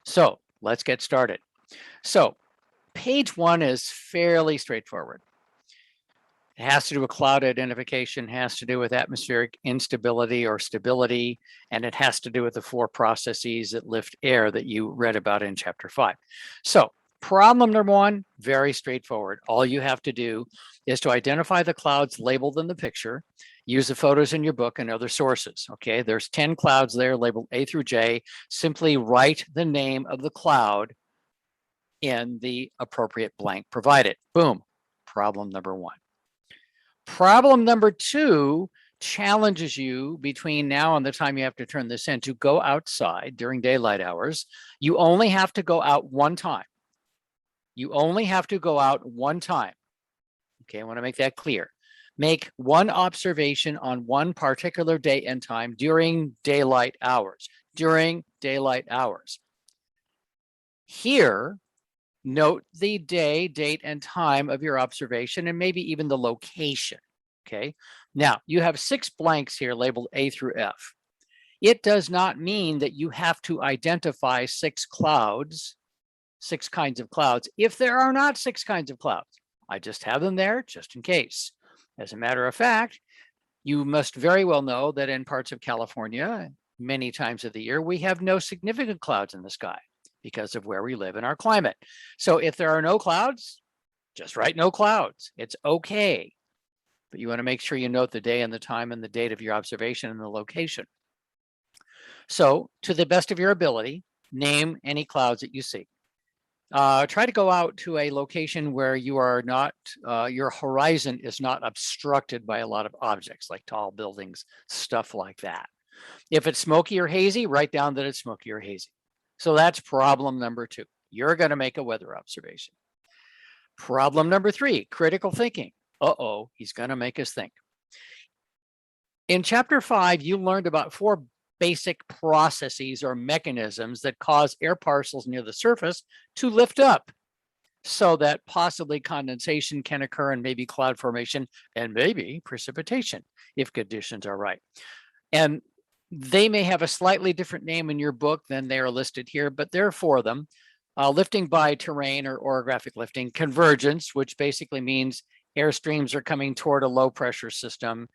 So let's get started. So page one is fairly straightforward. It has to do with cloud identification, has to do with atmospheric instability or stability, and it has to do with the four processes that lift air that you read about in chapter 5. So problem number one, very straightforward. All you have to do is to identify the clouds labeled in the picture, use the photos in your book and other sources. Okay, there's 10 clouds there labeled A through J. Simply write the name of the cloud in the appropriate blank provided. Boom, problem number one. Problem number two challenges you between now and the time you have to turn this in to go outside during daylight hours. You only have to go out one time. You only have to go out one time. Okay, I want to make that clear. Make one observation on one particular day and time during daylight hours. During daylight hours. Here, note the day, date, and time of your observation, and maybe even the location, okay? Now, you have 6 blanks here labeled A through F. It does not mean that you have to identify 6 clouds, 6 kinds of clouds, if there are not 6 kinds of clouds. I just have them there just in case. As a matter of fact, you must very well know that in parts of California, many times of the year, we have no significant clouds in the sky because of where we live in our climate. So if there are no clouds, just write no clouds. It's okay. But you want to make sure you note the day and the time and the date of your observation and the location. So to the best of your ability, name any clouds that you see. Try to go out to a location where you are not, your horizon is not obstructed by a lot of objects like tall buildings, stuff like that. If it's smoky or hazy, write down that it's smoky or hazy. So that's problem number 2. You're going to make a weather observation. Problem number 3, critical thinking. Uh-oh, he's going to make us think. In chapter 5, you learned about 4 basic processes or mechanisms that cause air parcels near the surface to lift up so that possibly condensation can occur and maybe cloud formation and maybe precipitation if conditions are right. And they may have a slightly different name in your book than they are listed here, but there are 4 of them. Lifting by terrain or orographic lifting, convergence, which basically means air streams are coming toward a low pressure system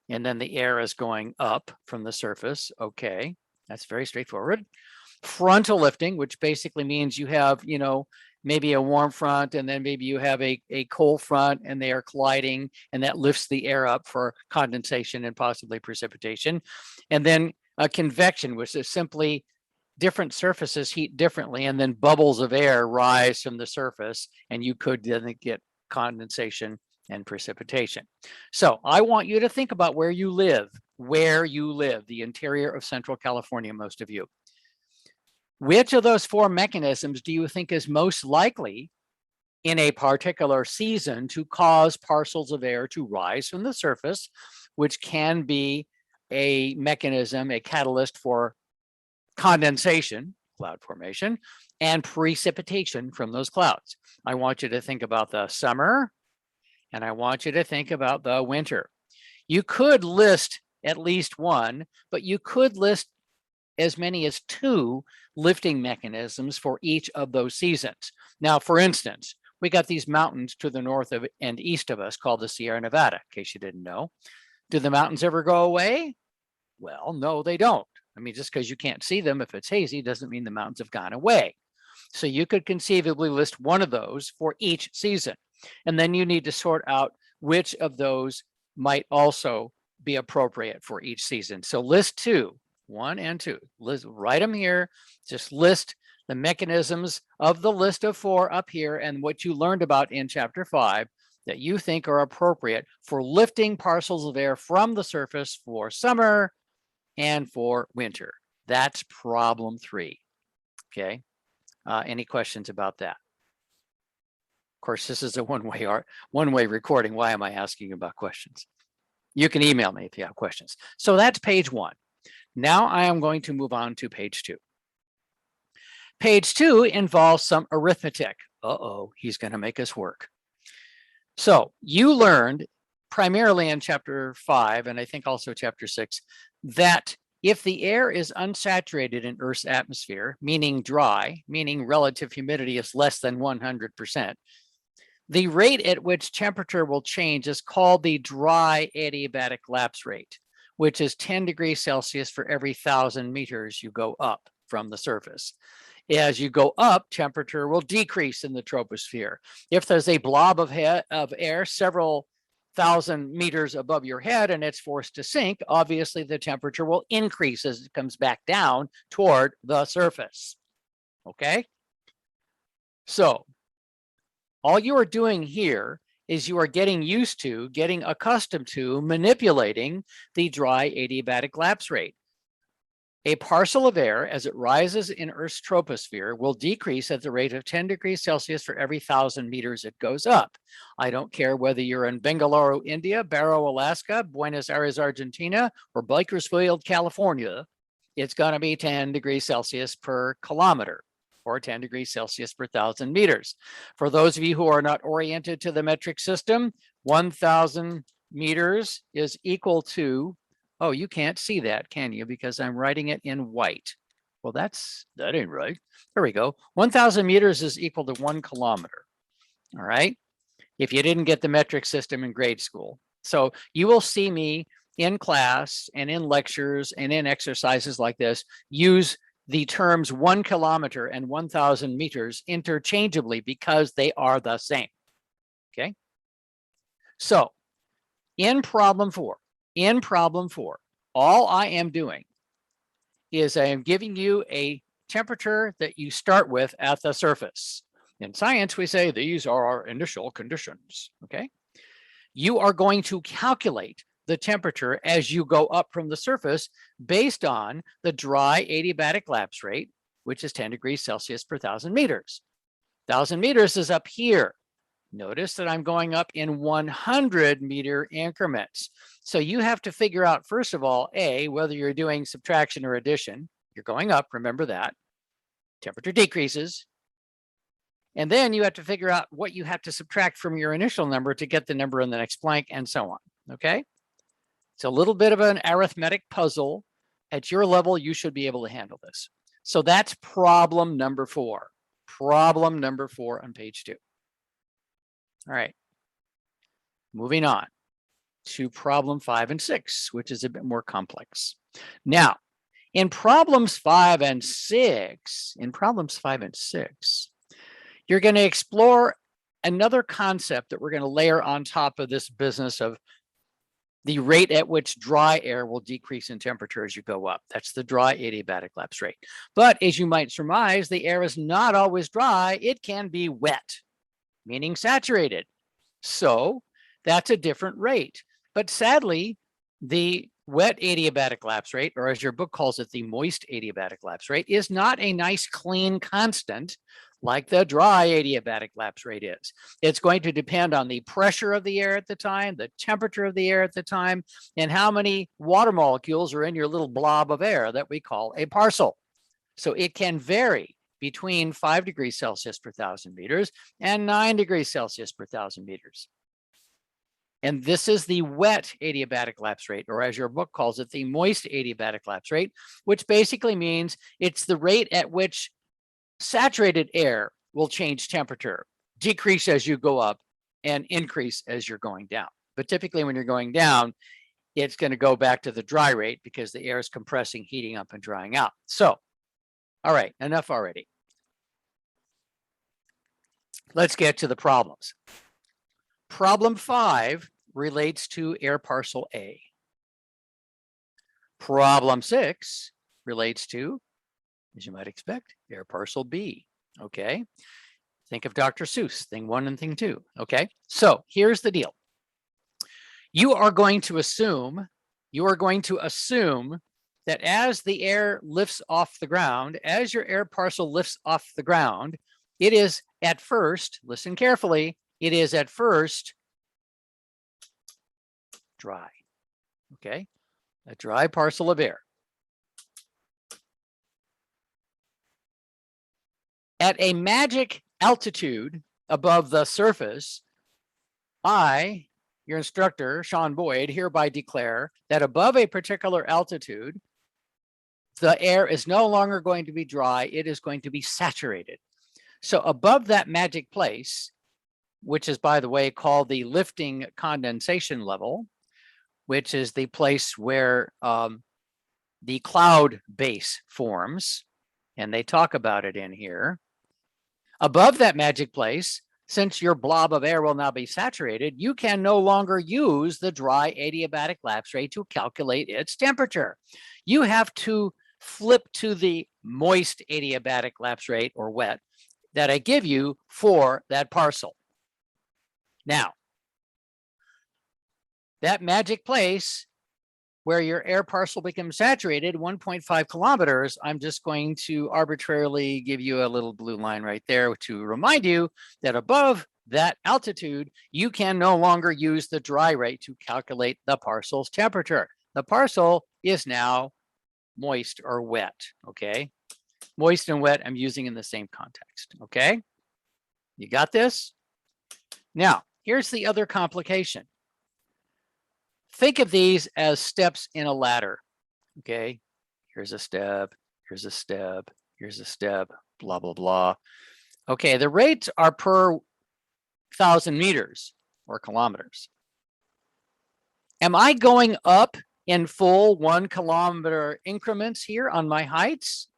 and then the air is going up from the surface. Okay, that's very straightforward. Frontal lifting, which basically means you have, maybe a warm front and then maybe you have a cold front and they are colliding and that lifts the air up for condensation and possibly precipitation. And then convection, which is simply different surfaces heat differently and then bubbles of air rise from the surface and you could then get condensation and precipitation. So I want you to think about where you live, the interior of Central California, most of you. Which of those 4 mechanisms do you think is most likely in a particular season to cause parcels of air to rise from the surface, which can be a mechanism, a catalyst for condensation, cloud formation, and precipitation from those clouds? I want you to think about the summer, and I want you to think about the winter. You could list at least one, but you could list as many as 2 lifting mechanisms for each of those seasons. Now, for instance, we got these mountains to the north of and east of us called the Sierra Nevada, in case you didn't know. Do the mountains ever go away? Well, no, they don't. I mean, just because you can't see them if it's hazy doesn't mean the mountains have gone away. So you could conceivably list one of those for each season. And then you need to sort out which of those might also be appropriate for each season. So list 2, 1 and 2. Write them here. Just list the mechanisms of the list of 4 up here and what you learned about in chapter 5 that you think are appropriate for lifting parcels of air from the surface for summer and for winter. That's problem 3. Okay. Any questions about that? Of course, this is a one-way recording. Why am I asking about questions? You can email me if you have questions. So that's page 1. Now I am going to move on to page 2. Page 2 involves some arithmetic. Uh-oh, he's going to make us work. So you learned primarily in chapter 5, and I think also chapter 6, that If the air is unsaturated in Earth's atmosphere, meaning dry, meaning relative humidity is less than 100%, the rate at which temperature will change is called the dry adiabatic lapse rate, which is 10 degrees Celsius for every 1,000 meters you go up from the surface. As you go up, temperature will decrease in the troposphere. If there's a blob of air several thousand meters above your head and it's forced to sink, obviously the temperature will increase as it comes back down toward the surface. Okay? So all you are doing here is you are getting used to, getting accustomed to manipulating the dry adiabatic lapse rate. A parcel of air, as it rises in Earth's troposphere, will decrease at the rate of 10 degrees Celsius for every 1,000 meters it goes up. I don't care whether you're in Bengaluru, India, Barrow, Alaska, Buenos Aires, Argentina, or Bakersfield, California, it's going to be 10 degrees Celsius per kilometer, or 10 degrees Celsius per 1,000 meters. For those of you who are not oriented to the metric system, 1,000 meters is equal to, oh, you can't see that, can you? Because I'm writing it in white. Well, that ain't right. There we go. 1,000 meters is equal to 1 kilometer. All right. If you didn't get the metric system in grade school. So you will see me in class and in lectures and in exercises like this use the terms 1 kilometer and 1,000 meters interchangeably because they are the same. Okay. So in problem 4, all I am doing is I am giving you a temperature that you start with at the surface. In science, we say these are our initial conditions, okay? You are going to calculate the temperature as you go up from the surface based on the dry adiabatic lapse rate, which is 10 degrees Celsius per 1,000 meters. 1,000 meters is up here. Notice that I'm going up in 100-meter increments. So you have to figure out, first of all, A, whether you're doing subtraction or addition. You're going up, remember that. Temperature decreases. And then you have to figure out what you have to subtract from your initial number to get the number in the next blank, and so on, okay? It's a little bit of an arithmetic puzzle. At your level, you should be able to handle this. So that's problem number 4. Problem number 4 on page 2. All right, moving on to problem 5 and 6, which is a bit more complex. Now, in problems 5 and 6, you're going to explore another concept that we're going to layer on top of this business of the rate at which dry air will decrease in temperature as you go up. That's the dry adiabatic lapse rate. But as you might surmise, the air is not always dry. It can be wet, meaning saturated. So that's a different rate. But sadly, the wet adiabatic lapse rate, or as your book calls it, the moist adiabatic lapse rate, is not a nice clean constant like the dry adiabatic lapse rate is. It's going to depend on the pressure of the air at the time, the temperature of the air at the time, and how many water molecules are in your little blob of air that we call a parcel. So it can vary between 5 degrees Celsius per 1,000 meters and 9 degrees Celsius per 1,000 meters. And this is the wet adiabatic lapse rate, or as your book calls it, the moist adiabatic lapse rate, which basically means it's the rate at which saturated air will change temperature, decrease as you go up and increase as you're going down. But typically when you're going down, it's going to go back to the dry rate because the air is compressing, heating up, and drying out. So, all right, enough already. Let's get to the problems. Problem 5 relates to air parcel A. Problem 6 relates to, as you might expect, air parcel B. Okay. Think of Dr. Seuss, thing 1 and thing 2. Okay. So here's the deal. You are going to assume that as the air lifts off the ground, as your air parcel lifts off the ground, it is at first, listen carefully, it is at first dry. Okay. A dry parcel of air. At a magic altitude above the surface, I, your instructor, Sean Boyd, hereby declare that above a particular altitude, the air is no longer going to be dry. It is going to be saturated. So above that magic place, which is, by the way, called the lifting condensation level, which is the place where the cloud base forms, and they talk about it in here. Above that magic place, since your blob of air will now be saturated, you can no longer use the dry adiabatic lapse rate to calculate its temperature. You have to flip to the moist adiabatic lapse rate, or wet, that I give you for that parcel. Now, that magic place where your air parcel becomes saturated, 1.5 kilometers, I'm just going to arbitrarily give you a little blue line right there to remind you that above that altitude, you can no longer use the dry rate to calculate the parcel's temperature. The parcel is now moist or wet, okay? Moist and wet I'm using in the same context, okay? You got this? Now, here's the other complication. Think of these as steps in a ladder, okay? Here's a step, here's a step, here's a step, blah, blah, blah. Okay, the rates are per 1,000 meters or kilometers. Am I going up in full 1 kilometer increments here on my heights?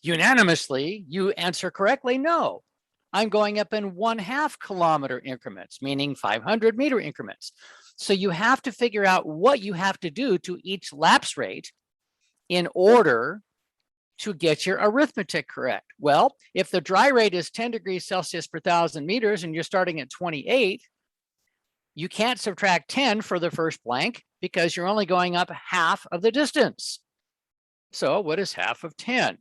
Unanimously, you answer correctly, no. I'm going up in 1/2 kilometer increments, meaning 500 meter increments. So you have to figure out what you have to do to each lapse rate in order to get your arithmetic correct. Well, if the dry rate is 10 degrees Celsius per 1,000 meters and you're starting at 28, you can't subtract 10 for the first blank because you're only going up half of the distance. So what is half of 10?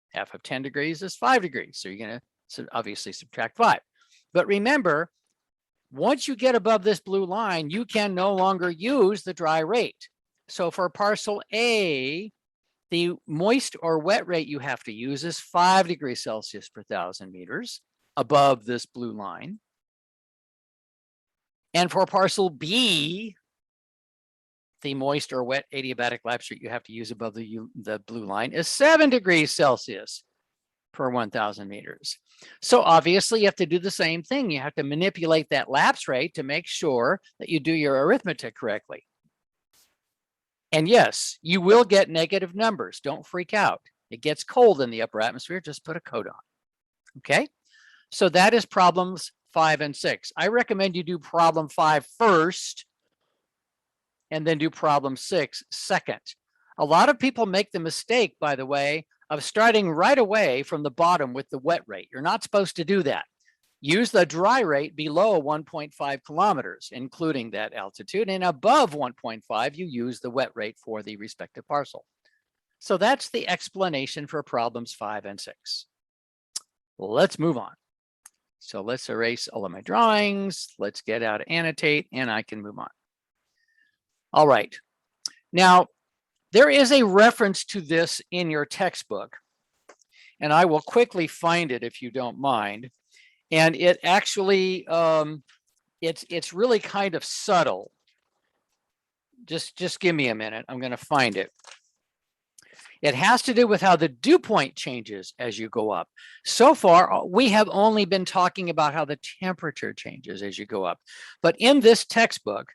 Half of 10 degrees is 5 degrees. So you're going to obviously subtract 5. But remember, once you get above this blue line, you can no longer use the dry rate. So for parcel A, the moist or wet rate you have to use is 5 degrees Celsius per 1,000 meters above this blue line. And for parcel B, the moist or wet adiabatic lapse rate you have to use above the blue line is 7 degrees Celsius per 1,000 meters. So obviously you have to do the same thing. You have to manipulate that lapse rate to make sure that you do your arithmetic correctly. And yes, you will get negative numbers. Don't freak out. It gets cold in the upper atmosphere. Just put a coat on. Okay. So that is problems 5 and 6. I recommend you do problem 5 first and then do problem 6 second. A lot of people make the mistake, by the way, of starting right away from the bottom with the wet rate. You're not supposed to do that. Use the dry rate below 1.5 kilometers, including that altitude, and above 1.5, you use the wet rate for the respective parcel. So that's the explanation for problems 5 and 6. Let's move on. So let's erase all of my drawings. Let's get out annotate, and I can move on. All right. Now, there is a reference to this in your textbook, and I will quickly find it if you don't mind. And it actually, it's really kind of subtle. Just give me a minute. I'm going to find it. It has to do with how the dew point changes as you go up. So far, we have only been talking about how the temperature changes as you go up. But in this textbook,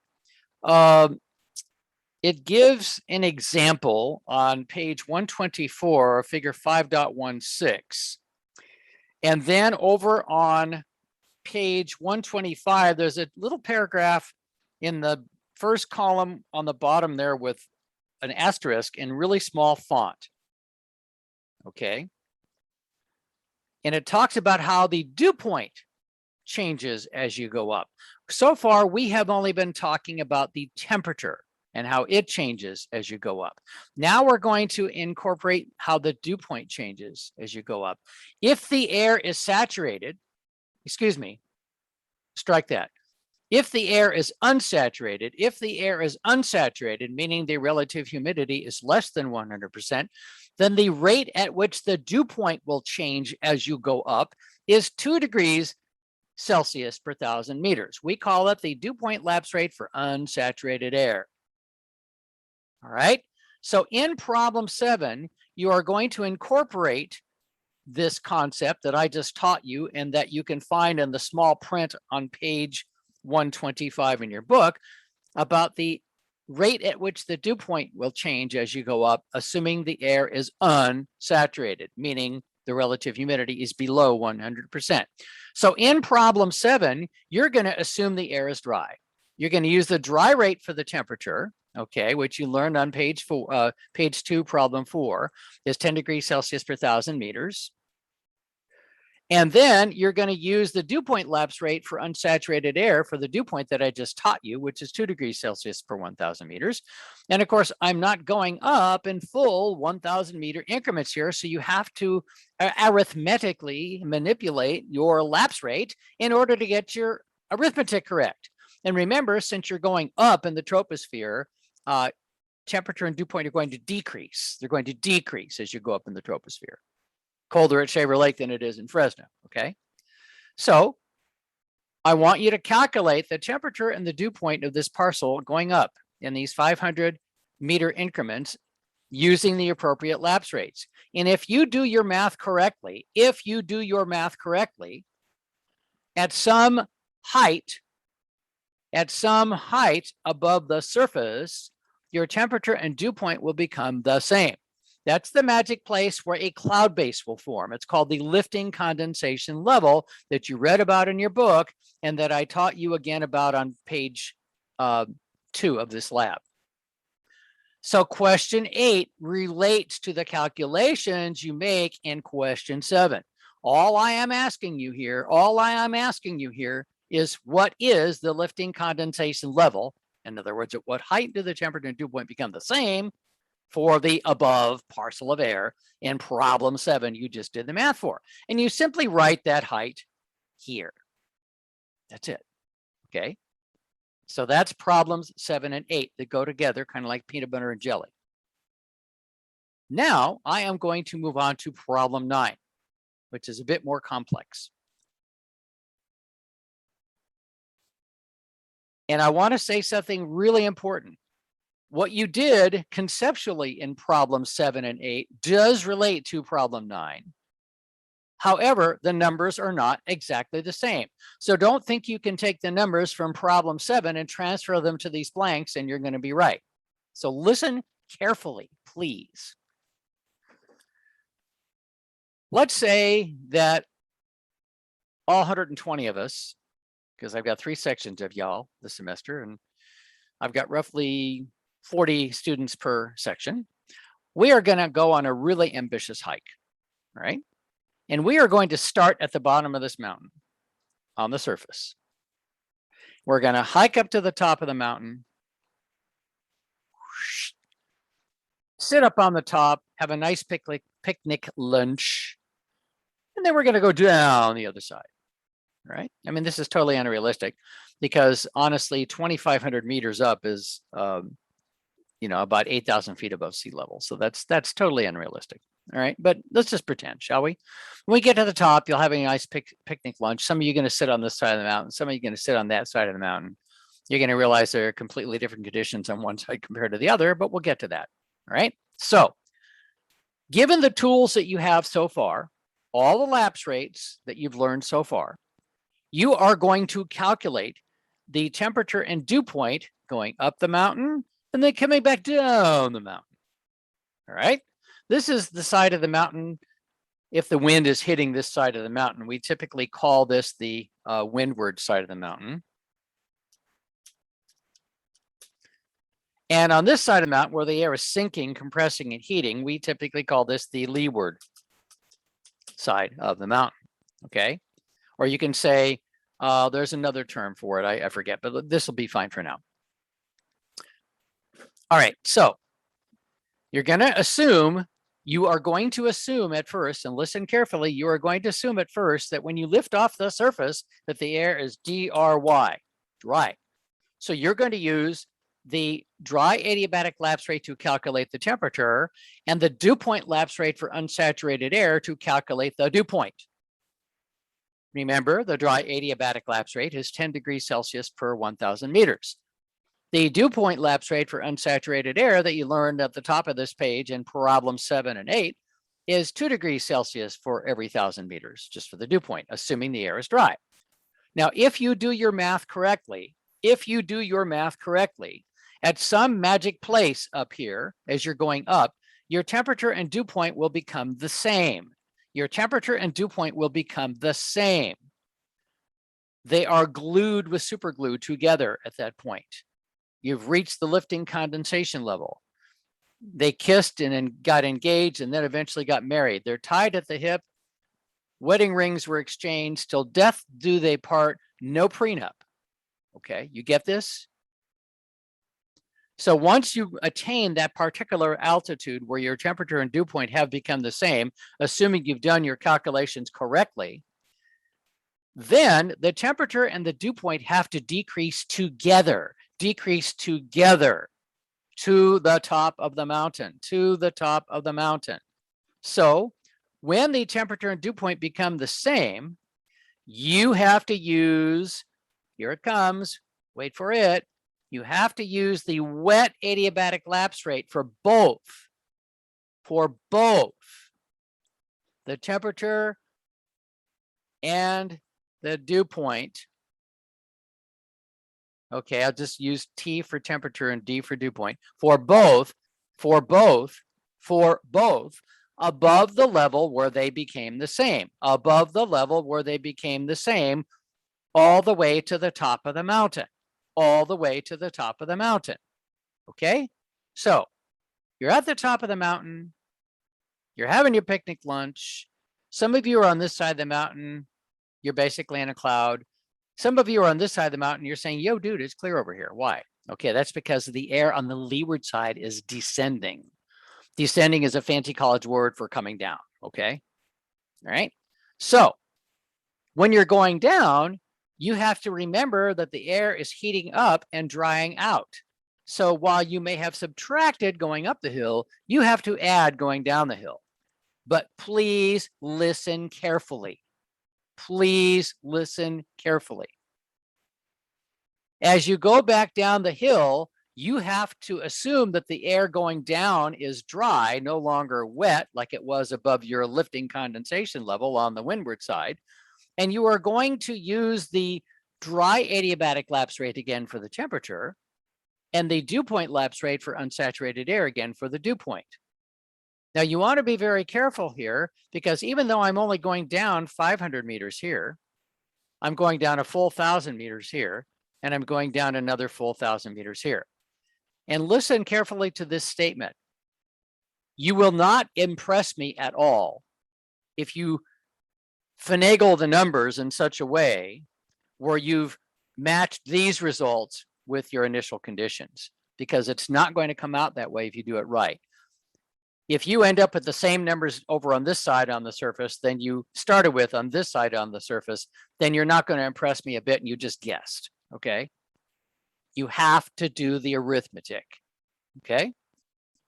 it gives an example on page 124, figure 5.16. And then over on page 125, there's a little paragraph in the first column on the bottom there with an asterisk in really small font. Okay. And it talks about how the dew point changes as you go up. So far, we have only been talking about the temperature and how it changes as you go up. Now we're going to incorporate how the dew point changes as you go up. If the air is saturated, excuse me, strike that. If the air is unsaturated, meaning the relative humidity is less than 100%, then the rate at which the dew point will change as you go up is 2 degrees Celsius per 1,000 meters. We call it the dew point lapse rate for unsaturated air. All right. So in problem 7, you are going to incorporate this concept that I just taught you and that you can find in the small print on page 125 in your book about the rate at which the dew point will change as you go up, assuming the air is unsaturated, meaning the relative humidity is below 100%. So in problem 7, you're going to assume the air is dry. You're going to use the dry rate for the temperature, okay, which you learned on page 2, problem 4, is 10 degrees Celsius per 1,000 meters. And then you're going to use the dew point lapse rate for unsaturated air for the dew point that I just taught you, which is 2 degrees Celsius per 1,000 meters. And of course, I'm not going up in full 1,000 meter increments here. So you have to arithmetically manipulate your lapse rate in order to get your arithmetic correct. And remember, since you're going up in the troposphere, temperature and dew point are going to decrease. They're going to decrease as you go up in the troposphere. Colder at Shaver Lake than it is in Fresno, okay? So I want you to calculate the temperature and the dew point of this parcel going up in these 500 meter increments using the appropriate lapse rates. And if you do your math correctly, at some height above the surface, your temperature and dew point will become the same. That's the magic place where a cloud base will form. It's called the lifting condensation level that you read about in your book and that I taught you again about on page 2 of this lab. So question 8 relates to the calculations you make in question 7. All I am asking you here is what is the lifting condensation level? In other words, at what height do the temperature and dew point become the same for the above parcel of air in problem 7 you just did the math for? And you simply write that height here. That's it, okay? So that's problems 7 and 8 that go together kind of like peanut butter and jelly. Now I am going to move on to problem 9, which is a bit more complex. And I want to say something really important. What you did conceptually in problem 7 and 8 does relate to problem 9. However, the numbers are not exactly the same. So don't think you can take the numbers from problem 7 and transfer them to these blanks and you're going to be right. So listen carefully, please. Let's say that all 120 of us, because I've got 3 sections of y'all this semester, and I've got roughly 40 students per section, we are going to go on a really ambitious hike, right? And we are going to start at the bottom of this mountain on the surface. We're going to hike up to the top of the mountain, sit up on the top, have a nice picnic lunch, and then we're going to go down the other side, right? I mean, this is totally unrealistic because honestly, 2,500 meters up is, about 8,000 feet above sea level. So that's totally unrealistic. All right, but let's just pretend, shall we? When we get to the top, you'll have a nice picnic lunch. Some of you are going to sit on this side of the mountain. Some of you are going to sit on that side of the mountain. You're going to realize there are completely different conditions on one side compared to the other, but we'll get to that. All right. So given the tools that you have so far, all the lapse rates that you've learned so far, you are going to calculate the temperature and dew point going up the mountain and then coming back down the mountain. All right. This is the side of the mountain. If the wind is hitting this side of the mountain, we typically call this the windward side of the mountain. And on this side of the mountain where the air is sinking, compressing, and heating, we typically call this the leeward side of the mountain, okay? Or you can say, there's another term for it, I forget, but this will be fine for now. All right, so you are going to assume at first, and listen carefully, you are going to assume at first that when you lift off the surface that the air is dry, dry. So you're going to use the dry adiabatic lapse rate to calculate the temperature and the dew point lapse rate for unsaturated air to calculate the dew point. Remember, the dry adiabatic lapse rate is 10 degrees Celsius per 1,000 meters. The dew point lapse rate for unsaturated air that you learned at the top of this page in problem 7 and 8 is 2 degrees Celsius for every 1,000 meters, just for the dew point, assuming the air is dry. Now, if you do your math correctly, at some magic place up here, as you're going up, your temperature and dew point will become the same. Your temperature and dew point will become the same. They are glued with super glue together at that point. You've reached the lifting condensation level. They kissed and then got engaged and then eventually got married. They're tied at the hip. Wedding rings were exchanged. Till death do they part. No prenup. Okay, you get this? So once you attain that particular altitude where your temperature and dew point have become the same, assuming you've done your calculations correctly, then the temperature and the dew point have to decrease together to the top of the mountain, So when the temperature and dew point become the same, you have to use, here it comes, wait for it, you have to use the wet adiabatic lapse rate for both the temperature and the dew point. Okay, I'll just use T for temperature and D for dew point. For both above the level where they became the same. All the way to the top of the mountain. Okay, so you're at the top of the mountain. You're having your picnic lunch. Some of you are on this side of the mountain. You're basically in a cloud. Some of you are on this side of the mountain. You're saying, yo, dude, it's clear over here. Why? Okay, that's because the air on the leeward side is descending. Descending is a fancy college word for coming down. Okay, all right. So when you're going down, you have to remember that the air is heating up and drying out. So while you may have subtracted going up the hill, you have to add going down the hill. But please listen carefully. As you go back down the hill, you have to assume that the air going down is dry, no longer wet like it was above your lifting condensation level on the windward side. And you are going to use the dry adiabatic lapse rate again for the temperature and the dew point lapse rate for unsaturated air again for the dew point. Now you want to be very careful here because even though I'm only going down 500 meters here, I'm going down a full 1,000 meters here, and I'm going down another full 1,000 meters here. And listen carefully to this statement. You will not impress me at all if you finagle the numbers in such a way where you've matched these results with your initial conditions, because it's not going to come out that way if you do it right. If you end up with the same numbers over on this side on the surface than you started with on this side on the surface, then you're not going to impress me a bit and you just guessed, okay? You have to do the arithmetic, okay?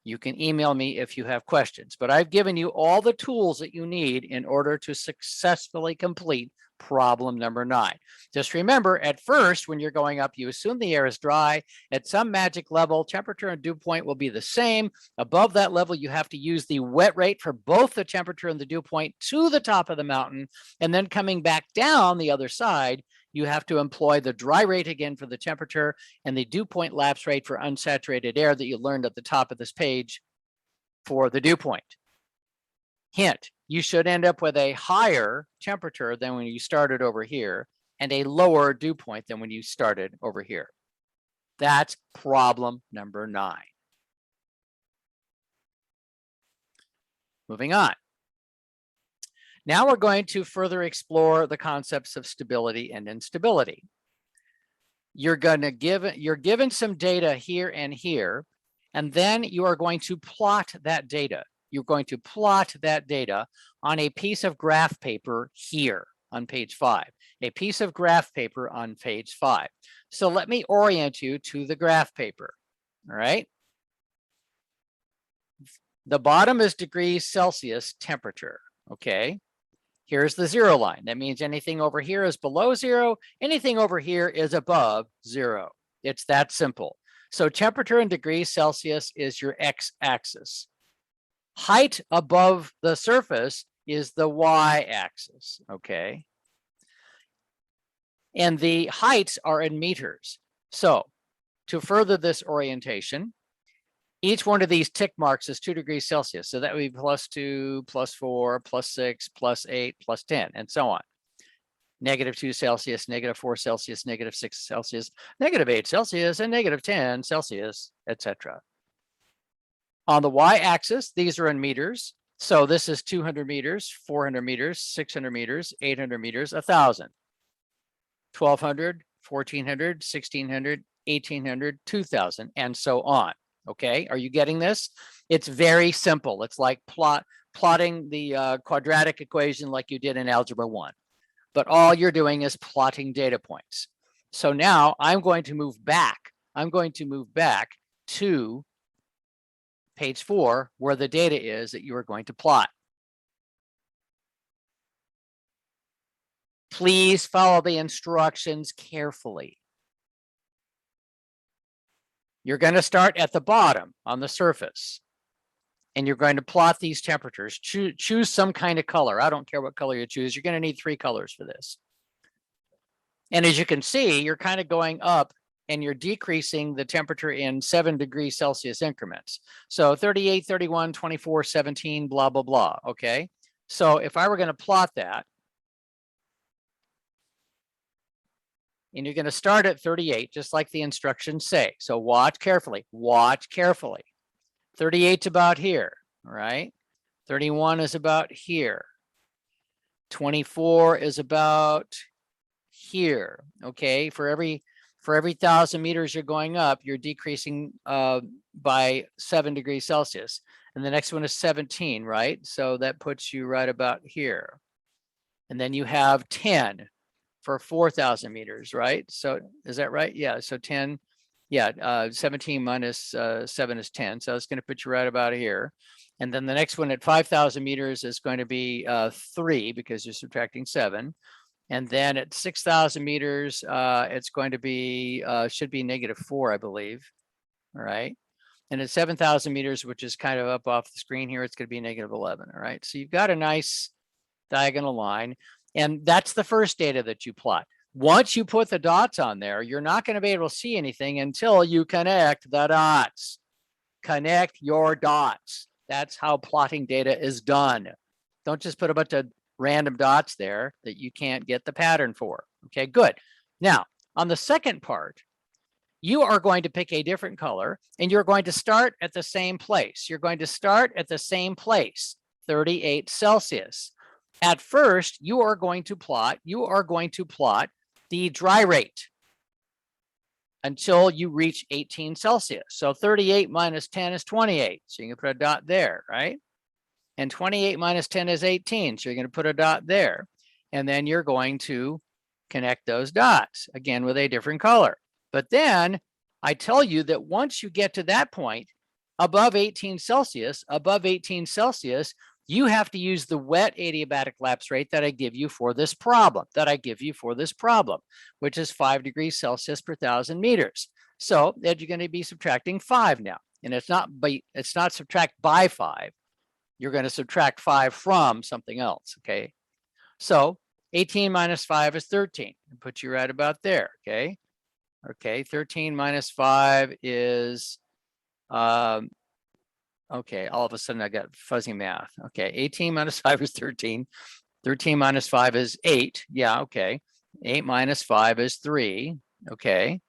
You can email me if you have questions, but I've given you all the tools that you need in order to successfully complete problem number 9. Just remember, at first, when you're going up, you assume the air is dry. At some magic level, temperature and dew point will be the same. Above that level, you have to use the wet rate for both the temperature and the dew point to the top of the mountain. And then coming back down the other side, you have to employ the dry rate again for the temperature and the dew point lapse rate for unsaturated air that you learned at the top of this page for the dew point. Hint, you should end up with a higher temperature than when you started over here and a lower dew point than when you started over here. That's problem number 9. Moving on. Now we're going to further explore the concepts of stability and instability. You're given some data here and here, and then you are going to plot that data. You're going to plot that data on a piece of graph paper here on page 5, a piece of graph paper on page 5. So let me orient you to the graph paper, all right? The bottom is degrees Celsius temperature, okay? Here's the 0 line. That means anything over here is below 0. Anything over here is above 0. It's that simple. So temperature in degrees Celsius is your x-axis. Height above the surface is the y-axis, okay? And the heights are in meters. So to further this orientation, each one of these tick marks is 2 degrees Celsius. So that would be +2, +4, +6, +8, +10, and so on. -2 Celsius, -4 Celsius, -6 Celsius, -8 Celsius, and -10 Celsius, etc. On the y-axis, these are in meters. So this is 200 meters, 400 meters, 600 meters, 800 meters, 1,000, 1,200, 1,400, 1,600, 1,800, 2,000, and so on. Okay, are you getting this? It's very simple. It's like plotting the quadratic equation like you did in Algebra 1. But all you're doing is plotting data points. So now I'm going to move back. I'm going to move back to page 4, where the data is that you are going to plot. Please follow the instructions carefully. You're going to start at the bottom on the surface, and you're going to plot these temperatures. Choose some kind of color. I don't care what color you choose. You're going to need 3 colors for this. And as you can see, you're kind of going up and you're decreasing the temperature in 7 degrees Celsius increments. So 38, 31, 24, 17, blah, blah, blah. Okay. So if I were going to plot that, and you're going to start at 38, just like the instructions say. So watch carefully. Watch carefully. 38's about here, right? 31 is about here. 24 is about here. Okay, for every 1,000 meters you're going up, you're decreasing by 7 degrees Celsius. And the next one is 17, right? So that puts you right about here. And then you have 10 for 4,000 meters, right? So is that right? Yeah, so 10, yeah, 17 minus 7 is 10. So it's going to put you right about here. And then the next one at 5,000 meters is going to be 3 because you're subtracting 7. And then at 6,000 meters, it's going to be, should be -4, I believe. All right. And at 7,000 meters, which is kind of up off the screen here, it's going to be -11. All right. So you've got a nice diagonal line. And that's the first data that you plot. Once you put the dots on there, you're not going to be able to see anything until you connect the dots. Connect your dots. That's how plotting data is done. Don't just put a bunch of random dots there that you can't get the pattern for. Okay, good. Now, on the second part, you are going to pick a different color and you're going to start at the same place. You're going to start at the same place, 38 Celsius. At first, you are going to plot the dry rate until you reach 18 Celsius. So 38 minus 10 is 28. So you can put a dot there, right? And 28 minus 10 is 18. So you're going to put a dot there. And then you're going to connect those dots, again, with a different color. But then I tell you that once you get to that point, above 18 Celsius, you have to use the wet adiabatic lapse rate that I give you for this problem, which is 5 degrees Celsius per 1,000 meters. So that you're going to be subtracting 5 now. And it's not subtract by 5. You're going to subtract 5 from something else, okay? So 18 minus 5 is 13. And put you right about there, okay? Okay, 13 minus 5 is, okay, all of a sudden I got fuzzy math. Okay, 18 minus 5 is 13. 13 minus 5 is 8. Yeah, okay. 8 minus 5 is 3. Okay.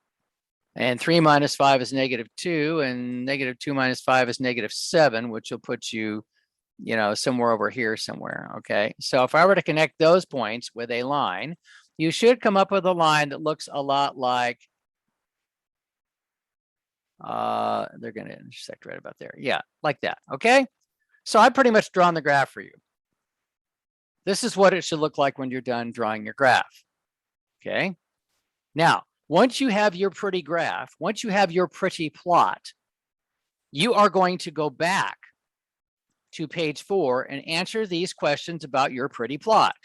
And 3 minus 5 is -2. And -2 minus 5 is -7, which will put you, you know, somewhere over here somewhere. Okay. So if I were to connect those points with a line, you should come up with a line that looks a lot like, they're going to intersect right about there. Yeah, like that. Okay. So I've pretty much drawn the graph for you. This is what it should look like when you're done drawing your graph. Okay. Now, once you have your pretty graph, once you have your pretty plot, you are going to go back to page 4 and answer these questions about your pretty plot.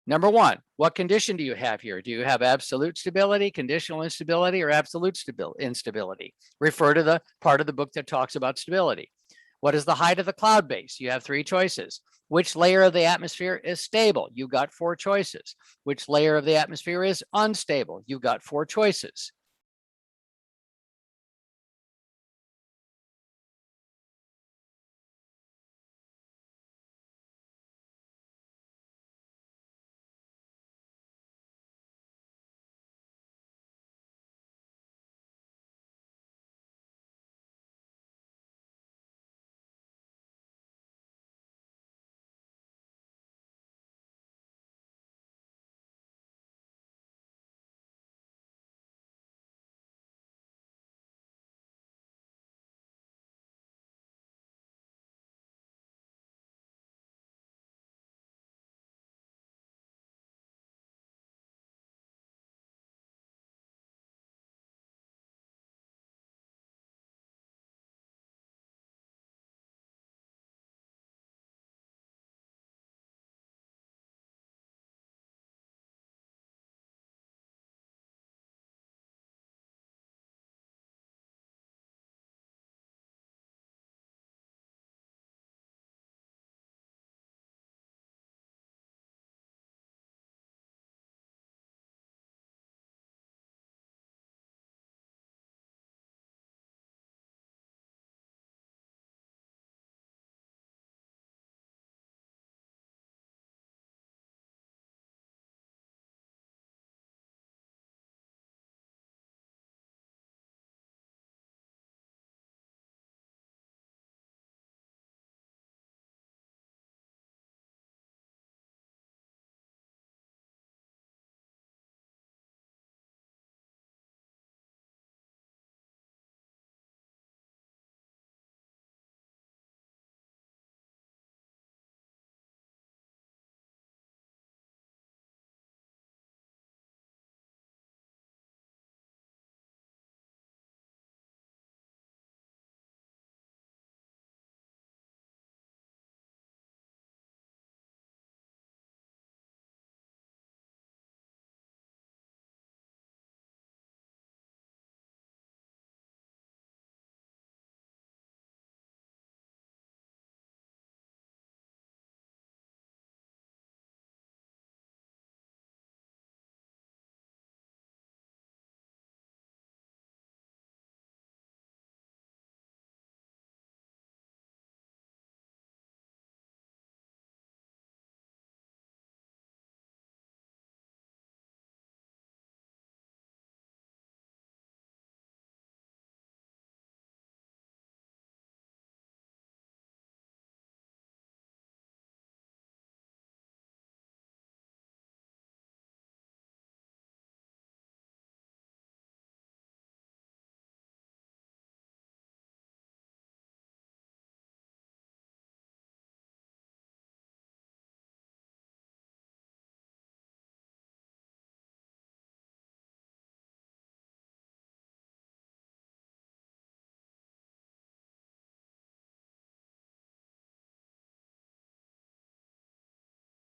Number one, what condition do you have here? Do you have absolute stability, conditional instability, or absolute instability? Refer to the part of the book that talks about stability. What is the height of the cloud base? You have three choices. Which layer of the atmosphere is stable? You got four choices. Which layer of the atmosphere is unstable? You got four choices.